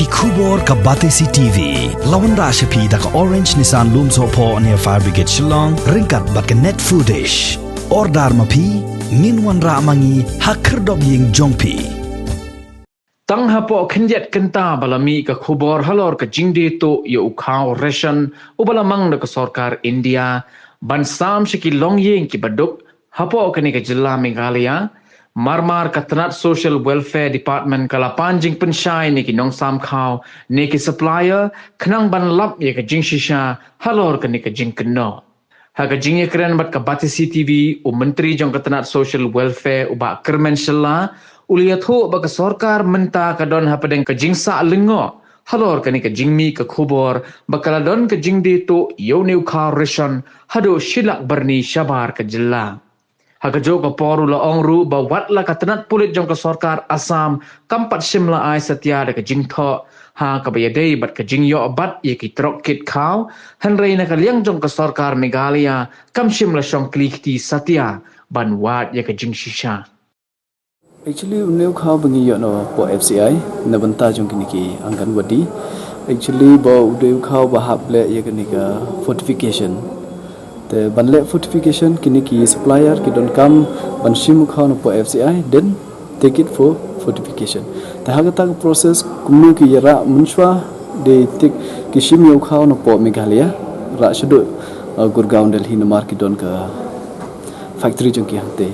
Kubor ka Batesi TV. Lawan Rashapi da ka Orange Nissan Looms Hopo near Fire Brigade Shillong. Ringkat bat ka net foodish. Ordar mapi. Minwan ra mangi hakerdog ying jongpi. Tang hapo kenjet kenta balami ka khubor halor ka jingde to yo Khaw Reshon ubalamang na ka sarkar India bansam shiki longyeng ki baduk hapo kani ka jilla Meghalaya marmar ka Tnat Social Welfare Department kalapan Jingpynshai ni ki Nongsam Khaw ni ki supplier khnang ban lap ye ka Jingpynshai halor kani ka Jingkno haga jingye keren bat ka Batesi TV menteri jong ka Tnat Social Welfare uba kermen shalla uliat ho baka sarkar menta ka don hapadeng ka jingsa lengo halor kani ka jingmi ka khubor bakala don ka jingde to yoneu Khaw Reshon hado shilak barni shabar ka jilla haga jo ka poru la ongru ba watla ka Tnat pulit jong ka sarkar Assam kampat shimla ai satya da ka jingtho ha ka bayadei bat ka jingyo bat ye ki trok kit Khaw hanrei na ka liang jong ka sarkar Meghalaya kam shimla shong klikti satya ban wat ye ka jingshisha. Actually, new Khaw bengi yo no po FCI na banta jong kini ki angkan wadi. Actually, bo new Khaw bahap le ye kini ka fortification. The banle fortification kini ki supplier ki don kam ban shim Khaw no po FCI then take it for fortification. The hagata process kumnu ki yara munshwa de tik ki shim yo Khaw no po Meghalaya ra shadu Gurgaon Delhi na mar ki don ka factory jong ki hante.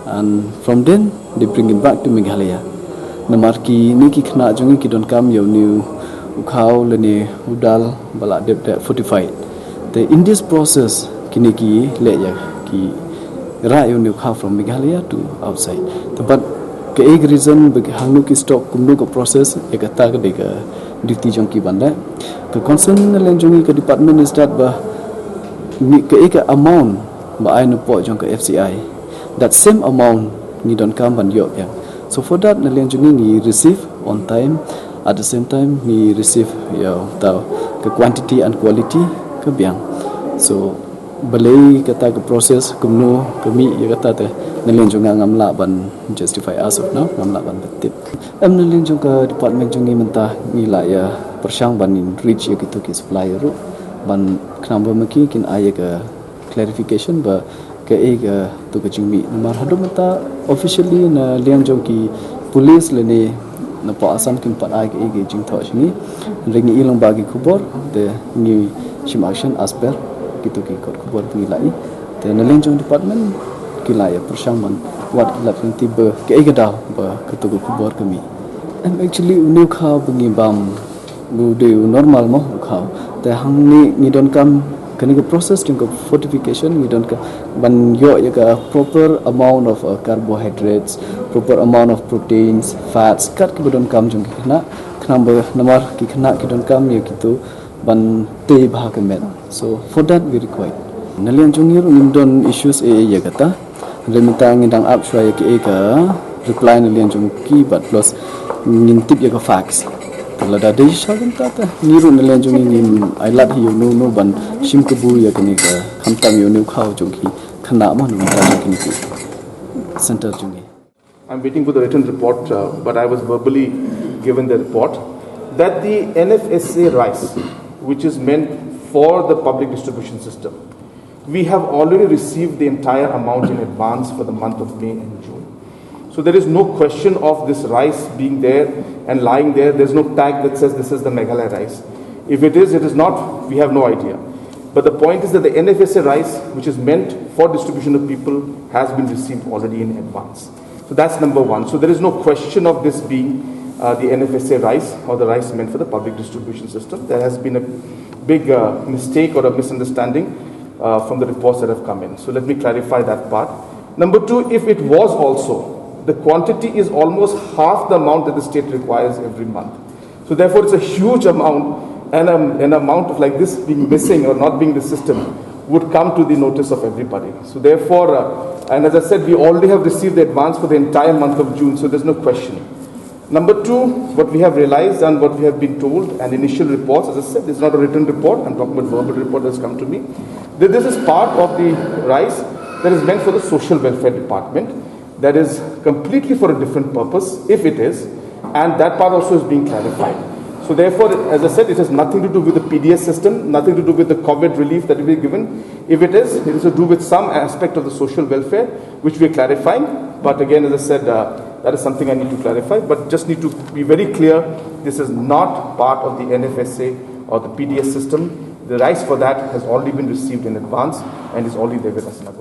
And from then they bring it back to Meghalaya. Namarki niki khna jongi ki don kam yo new Khaw leni udal bala dep fortified. In this process kini ki le ya ki ra yo new Khaw from Meghalaya to outside. But ke ek reason bagi hangnu ki stock kumnu ko process ekata ke deka duty jong ki banda. The concern len jongi ke department is that ba ke ek amount ba ai no po jong ke FCI. That same amount ni don come and yok yang. So for that nalian jungi ni receive on time. At the same time ni receive ya tau ke quantity and quality ke biang. So balai kata ke proses kumno kami ya kata te nalian junga ngamla ban justify as of now ngamla ban betit. Nalian junga department jungi mentah ni la ya persang ban reach ya gitu ki supplier ru ban knamba maki kin aya ke clarification ba ke ega tu ke jingmi mar hadu mata officially na liang jong ki police lene na pa Assam kin pat ai ke ega jing tho sini ringi ilong bagi khubor de ni shim action asper kitu ki kot khubor pi lai te na liang jong department ki lai persang man wat la printi be ke ega da ba kitu ko khubor kami and actually new Khaw bengi bam bu de normal mo Khaw te hang ni don kam kani ke process jong fortification ni don ka ban yo ya ka proper amount of carbohydrates, proper amount of proteins, fats kat ke don kam jong kena number namar ki kena ki don kam ya gitu ban te bah ke met. So for that we require nalian jong ni don issues ya kata remita ngindang up shwa ya ki ka reply nalian jong ki but plus ngintip ya ka facts lada dei shagan tata niru nalian jongi ni I lat hi no ban shim kubu ya kini ka khamtam yo new Khaw jongi khana ma no ta kini ki center jongi. I'm waiting for the written report, but I was verbally given the report that the NFSA rice, which is meant for the public distribution system, we have already received the entire amount in advance for the month of May and June. So there is no question of this rice being there and lying there. There's no tag that says this is the Meghalaya rice. If it is not, we have no idea. But the point is that the NFSA rice, which is meant for distribution of people, has been received already in advance. So that's number one. So there is no question of this being the NFSA rice or the rice meant for the public distribution system. There has been a big mistake or a misunderstanding from the reports that have come in. So let me clarify that part. Number two, if it was also, the quantity is almost half the amount that the state requires every month. So therefore, it's a huge amount, and an amount of like this being missing or not being the system would come to the notice of everybody. So therefore, and as I said, we already have received the advance for the entire month of June, so there's no question. Number two, what we have realized and what we have been told, and initial reports, as I said, this is not a written report, I'm talking about verbal report that's come to me, that this is part of the rice that is meant for the social welfare department. That is completely for a different purpose, if it is, and that part also is being clarified. So therefore, as I said, it has nothing to do with the PDS system, nothing to do with the COVID relief that will be given. If it is to do with some aspect of the social welfare, which we are clarifying. But again, as I said, that is something I need to clarify. But just need to be very clear, this is not part of the NFSA or the PDS system. The rights for that has already been received in advance and is already there with us in our